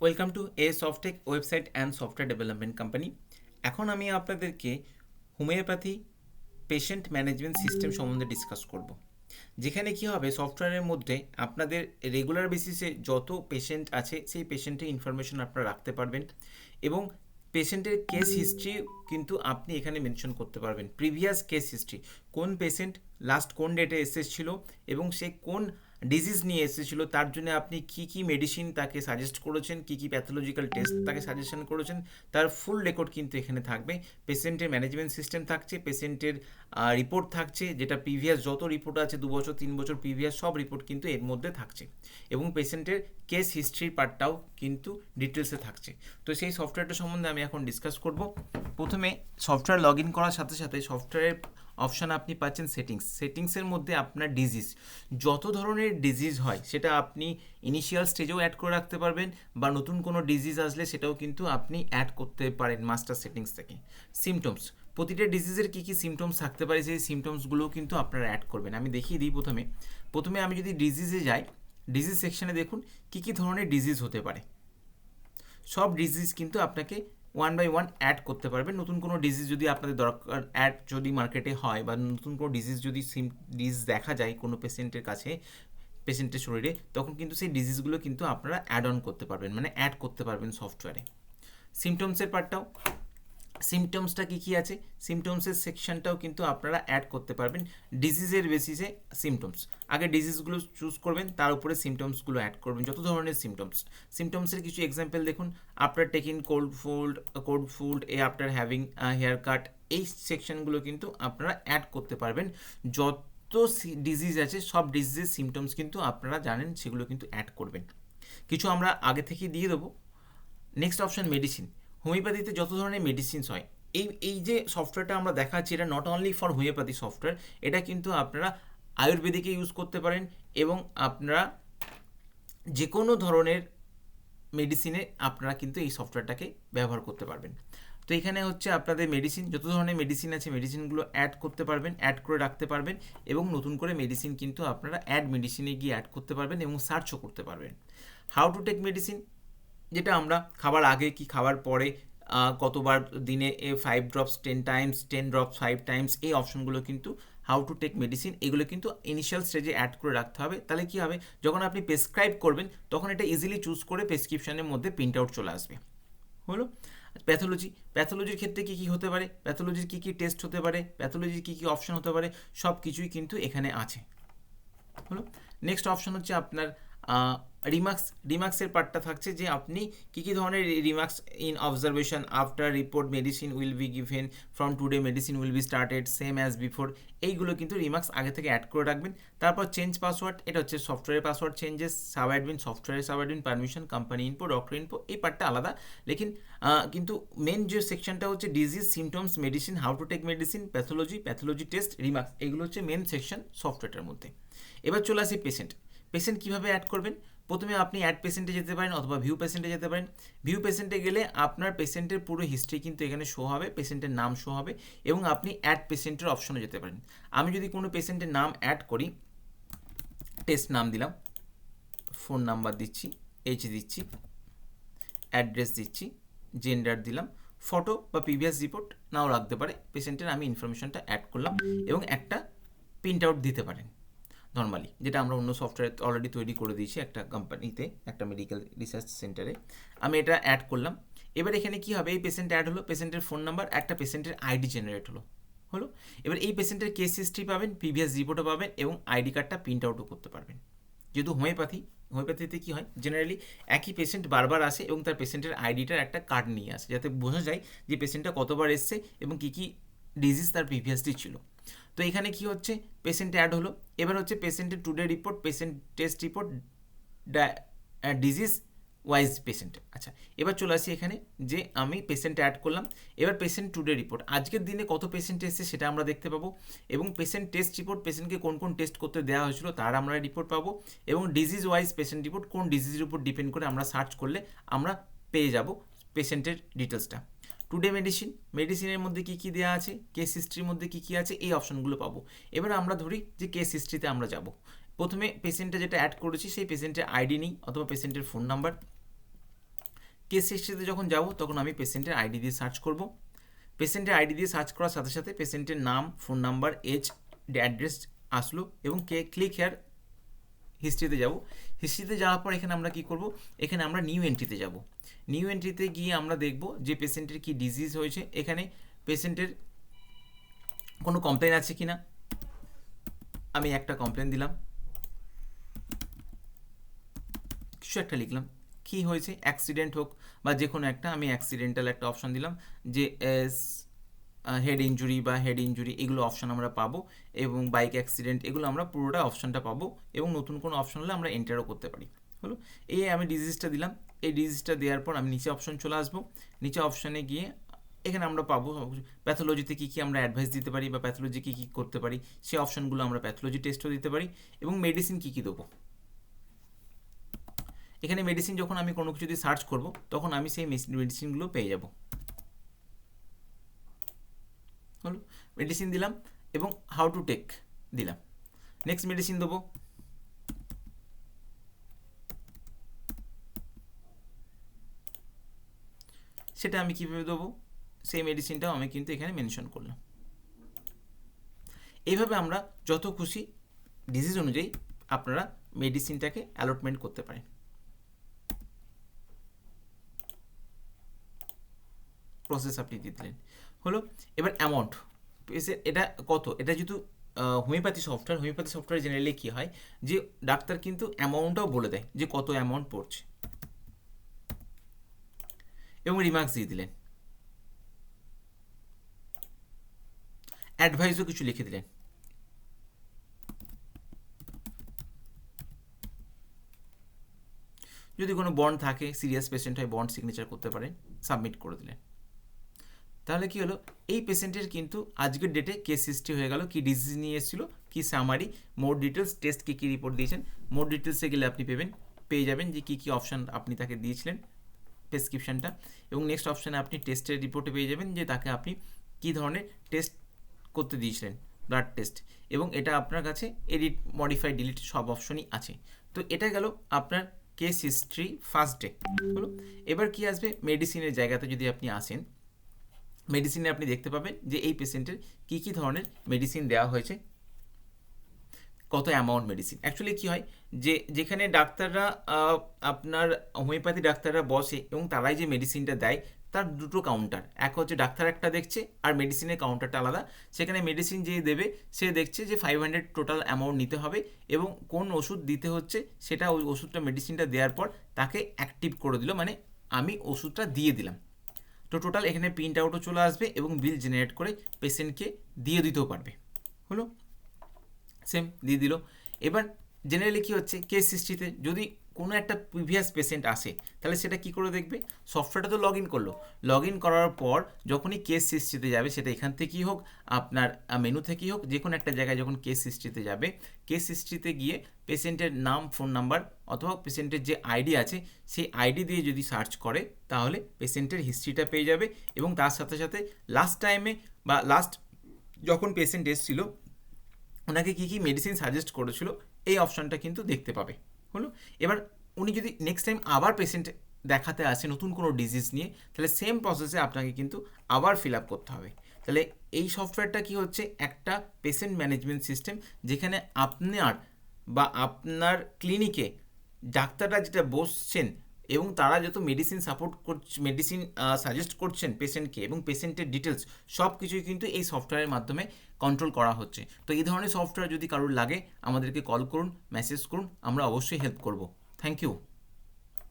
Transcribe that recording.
Welcome to A Softech website and software development company. এখন আমি আপনাদেরকে হোমিওপ্যাথি পেশেন্ট ম্যানেজমেন্ট সিস্টেম সম্বন্ধে discuss করব, যেখানে কি হবে সফটওয়্যারের মধ্যে আপনাদের রেগুলার বেসিসে যত পেশেন্ট আছে সেই পেশেন্টের ইনফরমেশন আপনারা রাখতে পারবেন এবং পেশেন্টের কেস হিস্ট্রি কিন্তু আপনি এখানে মেনশন করতে পারবেন। প্রিভিয়াস কেস হিস্ট্রি, কোন পেশেন্ট লাস্ট কোন ডেটে এসেছিল এবং সে কোন ডিজিজ নিয়ে এসেছিল, তার জন্য আপনি কি কি মেডিসিন তাকে সাজেস্ট করেছেন, কি কি প্যাথোলজিক্যাল টেস্ট তাকে সাজেশন করেছেন, তার ফুল রেকর্ড কিন্তু এখানে থাকবে। পেশেন্টের ম্যানেজমেন্ট সিস্টেম থাকছে, পেশেন্টের রিপোর্ট থাকছে, যেটা প্রিভিয়াস যত রিপোর্ট আছে 2 বছর 3 বছর প্রিভিয়াস সব রিপোর্ট কিন্তু এর মধ্যে থাকছে এবং পেশেন্টের কেস হিস্ট্রির পার্টটাও কিন্তু ডিটেলসে থাকছে। তো সেই সফটওয়্যারটা সম্বন্ধে আমি এখন ডিসকাস করব। প্রথমে সফটওয়্যার লগ ইন করার সাথে সাথে সফটওয়্যারের অপশান আপনি পাচ্ছেন সেটিংসের মধ্যে আপনার ডিজিজ, যত ধরনের ডিজিজ হয় সেটা আপনি ইনিশিয়াল স্টেজেও অ্যাড করে রাখতে পারবেন বা নতুন কোনো ডিজিজ আসলে সেটাও কিন্তু আপনি অ্যাড করতে পারেন মাস্টার সেটিংস থেকে। সিমটমস, প্রতিটা ডিজিজের কী কী সিমটমস থাকতে পারে সেই সিমটমসগুলোও কিন্তু আপনারা অ্যাড করবেন। আমি দেখিয়ে দিই। প্রথমে আমি যদি ডিজিজে যাই, ডিজিজ সেকশানে দেখুন কী কী ধরনের ডিজিজ হতে পারে। সব ডিজিজ কিন্তু আপনাকে ওয়ান বাই ওয়ান অ্যাড করতে পারবেন। নতুন কোনো ডিজিজ যদি আপনাদের দরকার অ্যাড যদি মার্কেটে হয় বা নতুন কোনো ডিজিজ যদি ডিজিজ দেখা যায় কোনো পেশেন্টের কাছে, পেশেন্টের শরীরে, তখন কিন্তু সেই ডিজিজগুলো কিন্তু আপনারা অ্যাড অন করতে পারবেন, মানে অ্যাড করতে পারবেন সফটওয়্যারে। সিমটমসের পার্টটাও, সিমটমসটা কী কী আছে, সিমটমসের সেকশনটাও কিন্তু আপনারা অ্যাড করতে পারবেন ডিজিজের বেসিসে। সিমটমস আগে ডিজিজগুলো চুজ করবেন, তার উপরে সিমটমসগুলো অ্যাড করবেন, যত ধরনের সিমটমসের কিছু এক্সাম্পল দেখুন। After taking cold food after having hair cut, এই সেকশনগুলো কিন্তু আপনারা অ্যাড করতে পারবেন। যত ডিজিজ আছে সব ডিজিজের সিমটমস কিন্তু আপনারা জানেন, সেগুলো কিন্তু অ্যাড করবেন। কিছু আমরা আগে থেকেই দিয়ে দেবো। Next option medicine. হোমিওপ্যাথিতে যত ধরনের মেডিসিনস হয়, এই যে সফটওয়্যারটা আমরা দেখাচ্ছি, এটা not only for homeopathy software, এটা কিন্তু আপনারা আয়ুর্বেদিকে ইউজ করতে পারেন এবং আপনারা যে কোনো ধরনের মেডিসিনে আপনারা কিন্তু এই সফটওয়্যারটাকে ব্যবহার করতে পারবেন। তো এখানে হচ্ছে আপনাদের মেডিসিন, যত ধরনের মেডিসিন আছে মেডিসিনগুলো অ্যাড করতে পারবেন, অ্যাড করে রাখতে পারবেন এবং নতুন করে মেডিসিন কিন্তু আপনারা অ্যাড মেডিসিনে গিয়ে অ্যাড করতে পারবেন এবং সার্চও করতে পারবেন। হাউ টু টেক মেডিসিন, যেটা আমরা খাবার আগে কি খাবার পরে কতবার দিনে 5 ড্রপস 10 টাইমস, 10 ড্রপস 5 টাইমস, এই অপশনগুলো কিন্তু হাউ টু টেক মেডিসিন, এগুলো কিন্তু ইনিশিয়াল স্টেজে অ্যাড করে রাখতে হবে। তাহলে কী হবে, যখন আপনি প্রেসক্রাইব করবেন তখন এটা ইজিলি চুজ করে প্রেসক্রিপশনের মধ্যে প্রিন্ট আউট চলে আসবে। হলো। প্যাথোলজির ক্ষেত্রে কী কী হতে পারে, প্যাথোলজির কী কী টেস্ট হতে পারে, প্যাথোলজির কী কী অপশন হতে পারে, সব কিছুই কিন্তু এখানে আছে। হলো। নেক্সট অপশন হচ্ছে আপনার রিমার্কসের পার্টটা থাকছে, যে আপনি কী কী ধরনের remarks in observation after report medicine will be given from today medicine will be started same as before, এইগুলো কিন্তু রিমার্কস আগে থেকে অ্যাড করে রাখবেন। তারপর চেঞ্জ পাসওয়ার্ড, এটা হচ্ছে সফটওয়্যারের পাসওয়ার্ড চেঞ্জেস, সাব অ্যাডমিন সফটওয়্যারের sub admin, permission, company info, doctor info, এই পার্টটা আলাদা। লেকিন কিন্তু মেন যে সেকশনটা হচ্ছে disease, symptoms, medicine, how to take medicine, pathology test, remarks, এগুলো হচ্ছে মেন সেকশন সফটওয়্যারটার মধ্যে। এবার চলে আসি পেশেন্ট কীভাবে অ্যাড করবেন। প্রথমে আপনি অ্যাড পেশেন্টে যেতে পারেন অথবা ভিউ পেশেন্টে যেতে পারেন। ভিউ পেশেন্টে গেলে আপনার পেশেন্টের পুরো হিস্ট্রি কিন্তু এখানে শো হবে, পেশেন্টের নাম শো হবে এবং আপনি অ্যাড পেশেন্টের অপশনে যেতে পারেন। আমি যদি কোনো পেশেন্টের নাম অ্যাড করি, টেস্ট নাম দিলাম, ফোন নাম্বার দিচ্ছি, এইচ দিচ্ছি, অ্যাড্রেস দিচ্ছি, জেন্ডার দিলাম, ফটো বা প্রিভিয়াস রিপোর্ট নাও রাখতে পারে, পেশেন্টের আমি ইনফরমেশনটা অ্যাড করলাম এবং একটা প্রিন্ট আউট দিতে পারেন নর্মালি, যেটা আমরা অন্য সফটওয়্যার অলরেডি তৈরি করে দিয়েছি একটা কোম্পানিতে, একটা মেডিকেল রিসার্চ সেন্টারে। আমি এটা অ্যাড করলাম। এবার এখানে কী হবে, এই পেশেন্ট অ্যাড হলো, পেশেন্টের ফোন নাম্বার, একটা পেশেন্টের আইডি জেনারেট হলো। এবার এই পেশেন্টের কেস হিস্ট্রি পাবেন, প্রিভিয়াস রিপোর্টও পাবেন এবং আইডি কার্ডটা প্রিন্ট আউটও করতে পারবেন। যেহেতু হোমিওপ্যাথিতে কী হয়, জেনারেলি একই পেশেন্ট বারবার আসে এবং তার পেশেন্টের আইডিটার একটা কার্ড নিয়ে আসে, যাতে বোঝা যায় যে পেশেন্টটা কতবার এসছে এবং কী কী ডিজিজ তার প্রিভিয়াসলি ছিল। তো এখানে কি হচ্ছে, পেশেন্ট অ্যাড হলো। এবার হচ্ছে পেশেন্টের today report, patient test report, disease wise patient. আচ্ছা, এবার চলে আসি এখানে যে আমি পেশেন্ট অ্যাড করলাম। এবার পেশেন্ট টুডে রিপোর্ট, আজকের দিনে কত পেশেন্ট এসেছে সেটা আমরা দেখতে পাবো এবং পেশেন্ট টেস্ট রিপোর্ট, পেশেন্টকে কোন কোন টেস্ট করতে দেওয়া হয়েছিল তার আমরা রিপোর্ট পাবো এবং ডিজিজ ওয়াইজ পেশেন্ট রিপোর্ট, কোন ডিজিজের উপর ডিপেন্ড করে আমরা সার্চ করলে আমরা পেয়ে যাব পেশেন্টের ডিটেলসটা। টুডে মেডিসিনের মধ্যে কী কী দেওয়া আছে, কেস হিস্ট্রির মধ্যে কী কী আছে, এই অপশনগুলো পাবো। এবার আমরা ধরি যে কেস হিস্ট্রিতে আমরা যাব। প্রথমে পেশেন্টটা যেটা অ্যাড করেছি সেই পেশেন্টের আইডি নিই অথবা পেশেন্টের ফোন নাম্বার, কেস হিস্ট্রিতে যখন যাব তখন আমি পেশেন্টের আইডি দিয়ে সার্চ করব। পেশেন্টের আইডি দিয়ে সার্চ করার সাথে সাথে পেশেন্টের নাম, ফোন নাম্বার, এজ, অ্যাড্রেস আসলো এবং ক্লিক হেয়ার হিস্ট্রিতে যাব। হিস্ট্রিতে যাওয়ার পর এখানে আমরা কি করব, এখানে আমরা নিউ এন্ট্রিতে যাব। নিউ এন্ট্রিতে গিয়ে আমরা দেখব যে পেশেন্টের কি ডিজিজ হয়েছে, এখানে পেশেন্টের কোনো কমপ্লেন আছে কি না। আমি একটা কমপ্লেন দিলাম, কিছু একটা লিখলাম, কি হয়েছে, অ্যাক্সিডেন্ট হোক বা যে কোনো একটা, আমি অ্যাক্সিডেন্টাল একটা অপশন দিলাম, যে হেড ইঞ্জুরি বা হেড ইঞ্জুরি এগুলো অপশন আমরা পাবো, এবং বাইক অ্যাক্সিডেন্ট এগুলো আমরা পুরোটা অপশনটা পাবো, এবং নতুন কোনো অপশন হলে আমরা এন্টারও করতে পারি। হলো, এই আমি ডিজিজটা দিলাম। এই ডিজিজটা দেওয়ার পর আমি নিচে অপশন চলে আসবো। নিচে অপশনে গিয়ে এখানে আমরা পাবো প্যাথোলজিতে কী কী আমরা অ্যাডভাইস দিতে পারি বা প্যাথোলজি কী কী করতে পারি, সেই অপশনগুলো আমরা প্যাথোলজি টেস্টও দিতে পারি, এবং মেডিসিন কী কী দেবো। এখানে মেডিসিন যখন আমি কোনো কিছু দিয়ে সার্চ করব তখন আমি সেই মেডিসিনগুলো পেয়ে যাব। হলো, মেডিসিন দিলাম এবং হাউ টু টেক দিলাম। নেক্সট মেডিসিন দেবো। সেটা আমি কীভাবে দেবো, সেই মেডিসিনটাও আমি কিন্তু এখানে মেনশন করলাম। এইভাবে আমরা যত খুশি ডিজিজ অনুযায়ী আপনারা মেডিসিনটাকে অ্যালটমেন্ট করতে পারেন। প্রসেস আপনি দিয়ে দিলেন। হলো, এবার অ্যামাউন্ট এটা কত, এটা যেহেতু হোমিওপ্যাথি সফটওয়্যার জেনারেলি কী হয় যে ডাক্তার কিন্তু অ্যামাউন্টটাও বলে দেয় যে কত অ্যামাউন্ট পড়ছে, এবং রিমার্কস দিয়ে দিলেন, অ্যাডভাইসও কিছু লিখে দিলেন। যদি কোনো বন্ড থাকে, সিরিয়াস পেশেন্ট হয়, বন্ড সিগনেচার করতে পারেন, সাবমিট করে দিলেন। তাহলে কি হলো, এই পেশেন্টের কিন্তু আজকের ডেটে কেস হিস্ট্রি হয়ে গেল, কি ডিজিজ নিয়ে এসেছিলো, কি সামারি, মোর ডিটেলস, টেস্ট কী কী রিপোর্ট দিয়েছেন। মোর ডিটেলসে গেলে আপনি পেয়ে যাবেন যে কী কী অপশান আপনি তাকে দিয়েছিলেন প্রেসক্রিপশানটা, এবং নেক্সট অপশানে আপনি টেস্টের রিপোর্টে পেয়ে যাবেন যে তাকে আপনি কী ধরনের টেস্ট করতে দিয়েছিলেন, ব্লাড টেস্ট, এবং এটা আপনার কাছে এডিট, মডিফাই, ডিলিট সব অপশনই আছে। তো এটা গেল আপনার কেস হিস্ট্রি ফার্স্ট ডে। হলো, এবার কি আসবে, মেডিসিনের জায়গাতে যদি আপনি আসেন, মেডিসিনে আপনি দেখতে পাবেন যে এই পেশেন্টের কী কী ধরনের মেডিসিন দেওয়া হয়েছে, কত অ্যামাউন্ট মেডিসিন। অ্যাকচুয়ালি কী হয় যে যেখানে ডাক্তাররা আপনার হোমিওপ্যাথি ডাক্তাররা বসে এবং তারাই যে মেডিসিনটা দেয় তার দুটো কাউন্টার, এক হচ্ছে ডাক্তার একটা দেখছে আর মেডিসিনের কাউন্টারটা আলাদা। সেখানে মেডিসিন যে দেবে সে দেখছে যে 500 টোটাল অ্যামাউন্ট নিতে হবে এবং কোন ওষুধ দিতে হচ্ছে সেটা, ওই ওষুধটা মেডিসিনটা দেওয়ার পর তাকে অ্যাক্টিভ করে দিল, মানে আমি ওষুধটা দিয়ে দিলাম। তো টোটাল এখানে প্রিন্ট আউটও চলে আসবে এবং বিল জেনারেট করে পেশেন্টকে দিয়ে দিতেও পারবে। হলো, সেম দিয়ে দিল। এবার জেনারেলি কী হচ্ছে, কেস হিস্ট্রিতে যদি কোনো একটা প্রিভিয়াস পেশেন্ট আসে তাহলে সেটা কি করে দেখবে, সফটওয়্যারটা তো লগ ইন করলো, লগ ইন করার পর যখনই কেস হিস্ট্রিতে যাবে, সেটা এখান থেকেই হোক আপনার মেনু থেকেই হোক, যে কোনো একটা জায়গায় যখন কেস হিস্ট্রিতে যাবে, কেস হিস্ট্রিতে গিয়ে পেশেন্টের নাম, ফোন নাম্বার অথবা পেশেন্টের যে আইডি আছে সেই আইডি দিয়ে যদি সার্চ করে তাহলে পেশেন্টের হিস্ট্রিটা পেয়ে যাবে, এবং তার সাথে সাথে লাস্ট টাইমে বা লাস্ট যখন পেশেন্ট এসেছিলো ওনাকে কী কী মেডিসিন সাজেস্ট করেছিল এই অপশানটা কিন্তু দেখতে পাবে। হলো, এবার উনি যদি নেক্সট টাইম আবার পেশেন্ট দেখাতে আসে নতুন কোনো ডিজিজ নিয়ে, তাহলে সেম প্রসেসে আপনাকে কিন্তু আবার ফিল আপ করতে হবে। তাহলে এই সফটওয়্যারটা কি হচ্ছে, একটা পেশেন্ট ম্যানেজমেন্ট সিস্টেম, যেখানে আপনার বা আপনার ক্লিনিকে ডাক্তাররা যেটা বসছেন এবং তারা যত মেডিসিন সাপোর্ট করছে, মেডিসিন সাজেস্ট করছেন পেশেন্টকে, এবং পেশেন্টের ডিটেলস সব কিছুই কিন্তু এই সফটওয়্যারের মাধ্যমে কন্ট্রোল করা হচ্ছে। তো এই ধরনের সফটওয়্যার যদি কারোর লাগে আমাদেরকে কল করুন, মেসেজ করুন, আমরা অবশ্যই হেল্প করব। Thank you.